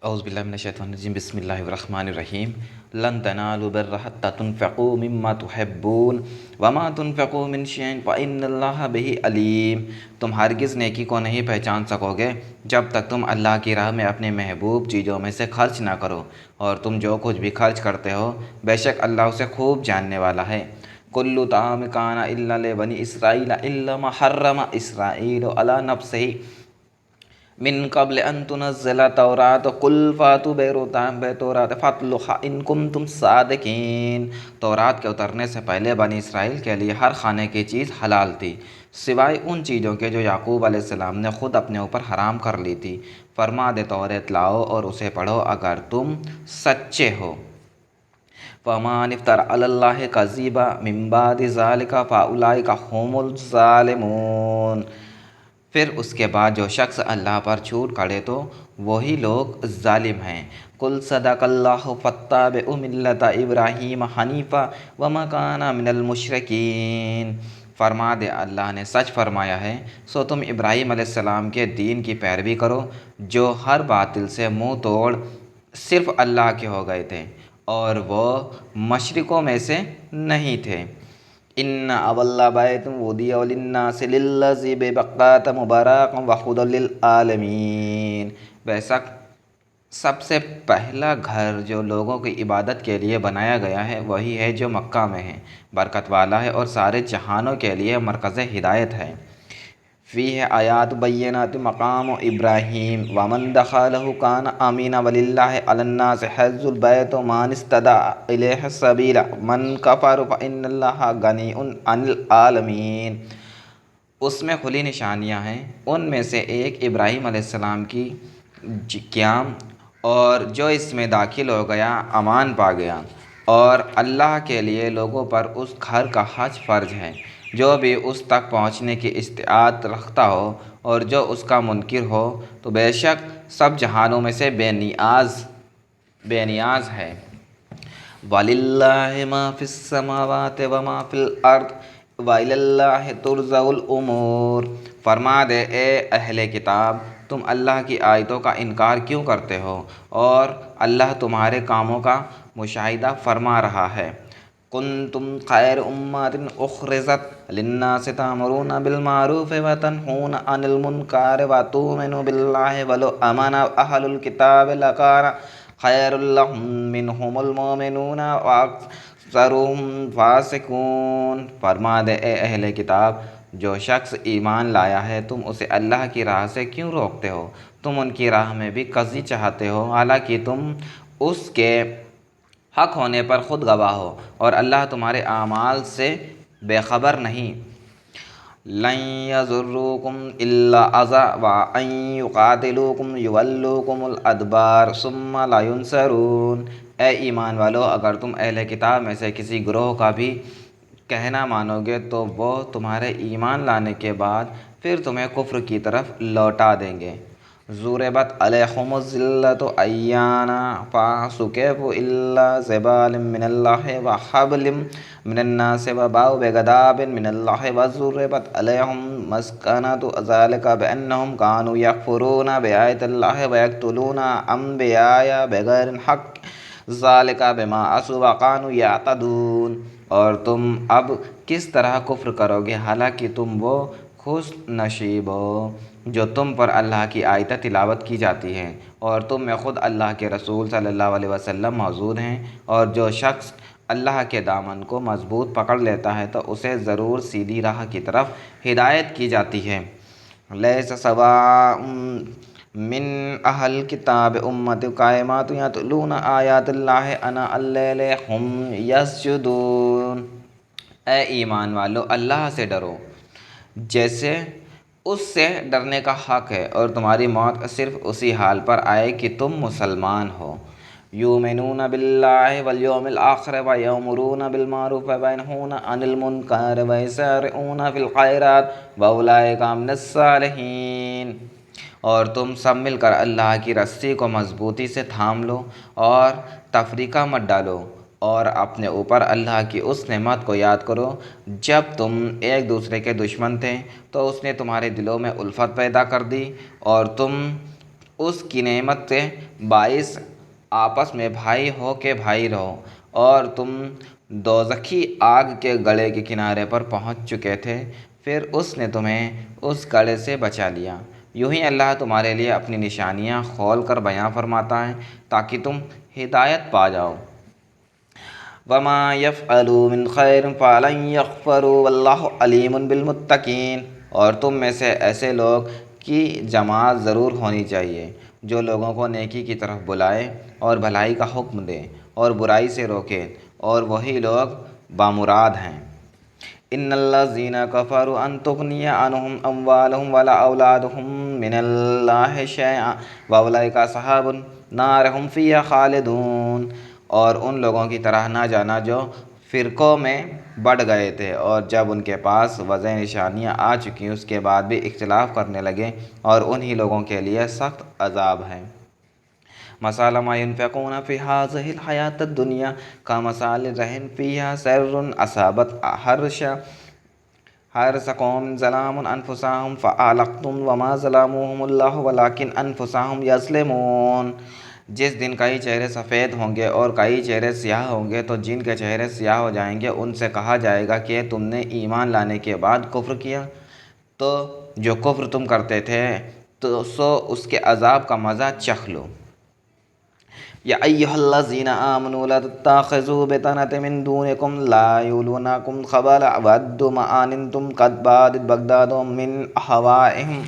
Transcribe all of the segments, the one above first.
اعوذ باللہ من الشیطان الرجیم بسم اللہ الرحمن الرحیم لن تنالوا البر حتى تنفقوا مما تحبون وما تنفقوا من شيء فإن اللہ به علیم۔ تم ہرگز نیکی کو نہیں پہچان سکو گے جب تک تم اللہ کی راہ میں اپنے محبوب چیزوں میں سے خرچ نہ کرو، اور تم جو کچھ بھی خرچ کرتے ہو بے شک اللہ اسے خوب جاننے والا ہے۔ کل طعام کان الا لبنی اسرائیل الا ما حرم اسرائیل علی نفسہ من قبل ان تنزل التوراۃ قل فاتوا بتوراۃ فاتلوها ان کنتم صادقین۔ تورات کے اترنے سے پہلے بنی اسرائیل کے لیے ہر کھانے کی چیز حلال تھی سوائے ان چیزوں کے جو یعقوب علیہ السلام نے خود اپنے اوپر حرام کر لی تھی۔ فرما دے توریت لاؤ اور اسے پڑھو اگر تم سچے ہو۔ فَمَنِ افْتَرَىٰ عَلَى اللَّهِ كَذِبًا مِن بَعْدِ ذَلِكَ فَأُولَٰئِكَ هُمُ الظَّالِمُونَ۔ پھر اس کے بعد جو شخص اللہ پر جھوٹ کھڑے تو وہی لوگ ظالم ہیں۔ قُلْ صَدَقَ اللَّهُ فَاتَّبِعُوا مِلَّةَ إِبْرَاهِيمَ حَنِيفًا وَمَا كَانَ مِنَ الْمُشْرِكِينَ۔ فرما دے اللہ نے سچ فرمایا ہے، سو تم ابراہیم علیہ السلام کے دین کی پیروی کرو جو ہر باطل سے منہ توڑ صرف اللہ کے ہو گئے تھے اور وہ مشرکوں میں سے نہیں تھے۔ ان اول بیت وضع للناس للذی ببکۃ مبارکا وہدی للعالمین۔ بے شک سب سے پہلا گھر جو لوگوں کی عبادت کے لیے بنایا گیا ہے وہی ہے جو مکہ میں ہے، برکت والا ہے اور سارے جہانوں کے لیے مرکز ہدایت ہے۔ فیہ آیات بینات مقام ابراہیم ومن دخلہ کان آمنا وللہ علی الناس حج البیت من استطاع الیہ سبیلا من کفر فإن اللہ غنی عن العالمین۔ اس میں کھلی نشانیاں ہیں، ان میں سے ایک ابراہیم علیہ السلام کی قیام، اور جو اس میں داخل ہو گیا امان پا گیا، اور اللہ کے لیے لوگوں پر اس گھر کا حج فرض ہے۔ جو بھی اس تک پہنچنے کی استطاعت رکھتا ہو اور جو اس کا منکر ہو تو بے شک سب جہانوں میں سے بے نیاز ہے۔ وَلِلَّهِ مَا فِي السَّمَاوَاتِ وَمَا فِي الْأَرْضِ وَإِلَى اللَّهِ تُرْجَعُ الْأُمُورُ۔ فرما دے اے اہل کتاب، تم اللہ کی آیتوں کا انکار کیوں کرتے ہو اور اللہ تمہارے کاموں کا مشاہدہ فرما رہا ہے۔ کنتم خیر امۃ اخرجت للناس تأمرون بالمعروف وتنہون عن المنکر وتؤمنون باللہ ولو آمن اہل الکتاب لکان خیر لہم منہم المؤمنون واکثرہم فاسقون۔ فرما دے اے اہل کتاب، جو شخص ایمان لایا ہے تم اسے اللہ کی راہ سے کیوں روکتے ہو؟ تم ان کی راہ میں بھی قضی چاہتے ہو، حالانکہ تم اس کے حق ہونے پر خود گواہ ہو اور اللہ تمہارے اعمال سے بے خبر نہیں۔ لن یضروکم الا اذی وان یقاتلوکم یولوکم الادبار ثم لا ینصرون۔ اے ایمان والو، اگر تم اہل کتاب میں سے کسی گروہ کا بھی کہنا مانو گے تو وہ تمہارے ایمان لانے کے بعد پھر تمہیں کفر کی طرف لوٹا دیں گے۔ ضربت علیہم الذلۃ ایاما فاسقوا الا ذبال من اللہ وحبل من الناس وباؤوا بغضب من اللہ وضربت علیہم مسکنۃ ذلک بانہم کانوا یکفرون بآیات اللہ ویقتلون الانبیاء بغیر الحق ذلک بما عصوا وکانوا یعتدون۔ اور تم اب کس طرح کفر کرو گے حالانکہ تم وہ خوش نصیب ہو جو تم پر اللہ کی آیتیں تلاوت کی جاتی ہیں اور تم میں خود اللہ کے رسول صلی اللہ علیہ وسلم موجود ہیں، اور جو شخص اللہ کے دامن کو مضبوط پکڑ لیتا ہے تو اسے ضرور سیدھی راہ کی طرف ہدایت کی جاتی ہے۔ لیس سواء من اہل الکتاب امۃ قائمۃ یتلون آیات اللہ آناء اللیل ھم یسجدون۔ اے ایمان والو، اللہ سے ڈرو جیسے اس سے ڈرنے کا حق ہے، اور تمہاری موت صرف اسی حال پر آئے کہ تم مسلمان ہو۔ یؤمنون باللہ والیوم الآخر ویأمرون بالمعروف وینہون عن المنکر ویسارعون فی الخیرات واولئک من الصالحین۔ اور تم سب مل کر اللہ کی رسی کو مضبوطی سے تھام لو اور تفریقہ مت ڈالو، اور اپنے اوپر اللہ کی اس نعمت کو یاد کرو جب تم ایک دوسرے کے دشمن تھے تو اس نے تمہارے دلوں میں الفت پیدا کر دی اور تم اس کی نعمت سے باعث آپس میں بھائی ہو کے بھائی رہو، اور تم دوزخی آگ کے گڑھے کے کنارے پر پہنچ چکے تھے، پھر اس نے تمہیں اس گڑھے سے بچا لیا۔ یوں ہی اللہ تمہارے لیے اپنی نشانیاں کھول کر بیان فرماتا ہے تاکہ تم ہدایت پا جاؤ۔ وَمَا يَفْعَلُوا مِنْ خَيْرٍ فَلَنْ يَغْفَرُوا وَاللَّهُ عَلِيمٌ بِالْمُتَّقِينَ۔ اور تم میں سے ایسے لوگ کی جماعت ضرور ہونی چاہیے جو لوگوں کو نیکی کی طرف بلائے اور بھلائی کا حکم دے اور برائی سے روکے، اور وہی لوگ بامراد ہیں۔ ان الذین کفروا ان تغنی عنہم اموالہم ولا اولادہم من اللہ شیئا واولئک اصحاب النار ھم فیہا خالدون۔ اور ان لوگوں کی طرح نہ جانا جو فرقوں میں بٹ گئے تھے، اور جب ان کے پاس واضح نشانیاں آ چکیں اس کے بعد بھی اختلاف کرنے لگے، اور انہی لوگوں کے لیے سخت عذاب ہے۔ مثل ما ينفقون في هذه الحياة الدنيا كمثل ريح فيها سر أصابت حرث قوم ظلموا أنفسهم فأهلكتهم وما ظلمهم الله ولكن أنفسهم يظلمون۔ جس دن کئی چہرے سفید ہوں گے اور کئی چہرے سیاہ ہوں گے تو جن کے چہرے سیاہ ہو جائیں گے ان سے کہا جائے گا کہ تم نے ایمان لانے کے بعد کفر کیا، تو جو کفر تم کرتے تھے تو اس کے عذاب کا مزہ چکھ لو۔ یا ایھا الذین آمنوا لا تتخذوا بطانة من دونکم لا یلونکم خبالا ودوا ما عنتم قد بادت بغداد من اهوائهم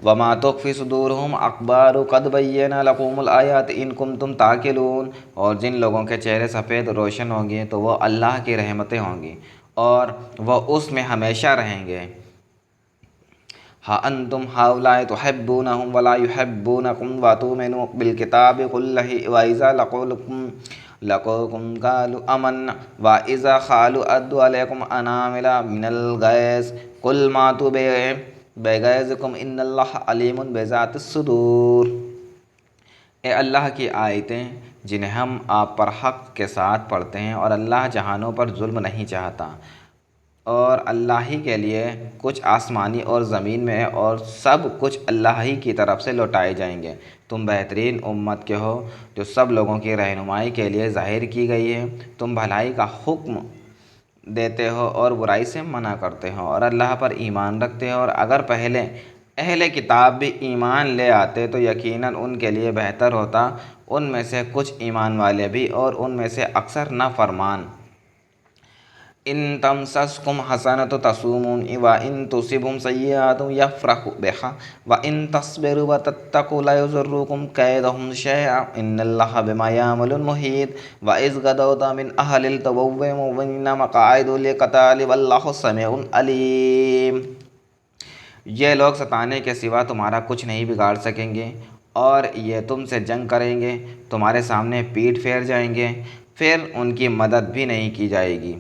وما تخفی صدورهم اخبار قد بینا لکم الآیات ان کنتم تعقلون۔ اور جن لوگوں کے چہرے سفید روشن ہوں گے تو وہ اللہ کی رحمتیں ہوں گی اور وہ اس میں ہمیشہ رہیں گے۔ ہا انتم ہؤلاء تحبونہم ولا یحبونکم وتؤمنون بالکتاب کلہ وإذا لقوکم قالوا آمنا وإذا خلوا عضوا علیکم الأنامل من الغیظ قل موتوا بغیظکم ان اللہ علیم بذات الصدور۔ اے اللہ کی آیتیں جنہیں ہم آپ پر حق کے ساتھ پڑھتے ہیں، اور اللہ جہانوں پر ظلم نہیں چاہتا، اور اللہ ہی کے لیے کچھ آسمانی اور زمین میں اور سب کچھ اللہ ہی کی طرف سے لوٹائے جائیں گے۔ تم بہترین امت کے ہو جو سب لوگوں کی رہنمائی کے لیے ظاہر کی گئی ہے۔ تم بھلائی کا حکم دیتے ہو اور برائی سے منع کرتے ہو اور اللہ پر ایمان رکھتے ہو، اور اگر پہلے اہل کتاب بھی ایمان لے آتے تو یقیناً ان کے لیے بہتر ہوتا، ان میں سے کچھ ایمان والے بھی اور ان میں سے اکثر نافرمان۔ ان تمسسکم حسنۃ تسؤہم وان تصبہم سیئۃ یفرحوا بہا وان تصبروا وتتقوا لا یضرکم کیدہم شیئا ان اللہ بما یعملون محیط۔ وإذ غدوت من أهل التبوء مؤمنین مقاعد للقتال واللہ سمیع علیم۔ یہ لوگ ستانے کے سوا تمہارا کچھ نہیں بگاڑ سکیں گے، اور یہ تم سے جنگ کریں گے، تمہارے سامنے پیٹھ پھیر جائیں گے، پھر ان کی مدد بھی نہیں کی جائے گی۔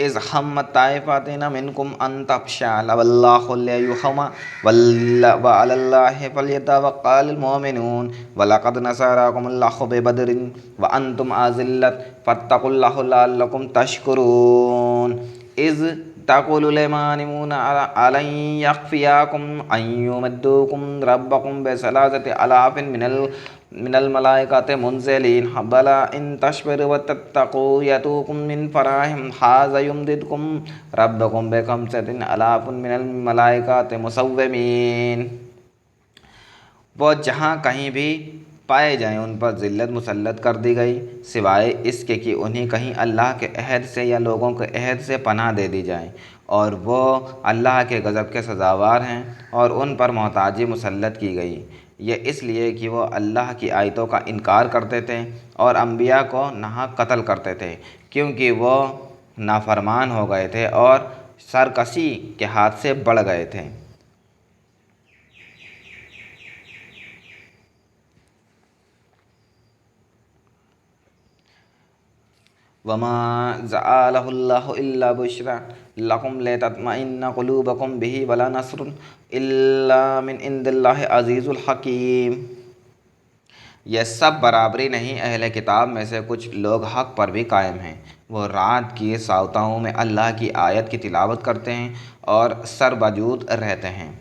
اذ ہمت طائفتان منکم ان تفشلوا واللہ ولیہما وعلی اللہ فلیتوکل المؤمنون ولقد نصرکم اللہ ببدر وانتم اذلۃ فاتقوا اللہ لعلکم تشکرون۔ اذ تقول للمؤمنین الن یکفیکم ان یمدوکم ربکم بثلاثۃ آلاف من الملائکۃ منزلین بلی ان تصبروا وتتقوا یؤتکم من فضلہ ھذا یمددکم ربکم بخمسۃ آلاف من الملائکۃ مسومین۔ وہ جہاں کہیں بھی پائے جائیں ان پر ذلت مسلط کر دی گئی، سوائے اس کے کہ انہیں کہیں اللہ کے عہد سے یا لوگوں کے عہد سے پناہ دے دی جائے، اور وہ اللہ کے غضب کے سزاوار ہیں، اور ان پر محتاجی مسلط کی گئی، یہ اس لیے کہ وہ اللہ کی آیتوں کا انکار کرتے تھے اور انبیاء کو ناحق قتل کرتے تھے، کیونکہ وہ نافرمان ہو گئے تھے اور سرکشی کے ہاتھ سے بڑھ گئے تھے۔ وَمَا جَعَلَهُ اللَّهُ إِلَّا بُشْرَىٰ لَكُمْ لِتَطْمَئِنَّ قُلُوبُكُمْ بِهِ وَلَا نَصْرٌ إِلَّا مِنْ عِندِ اللَّهِ الْعَزِيزِ الْحَكِيمِ۔ یہ سب برابری نہیں، اہل کتاب میں سے کچھ لوگ حق پر بھی قائم ہیں۔ وہ رات کی ساوتاؤں میں اللہ کی آیت کی تلاوت کرتے ہیں اور سربجود رہتے ہیں۔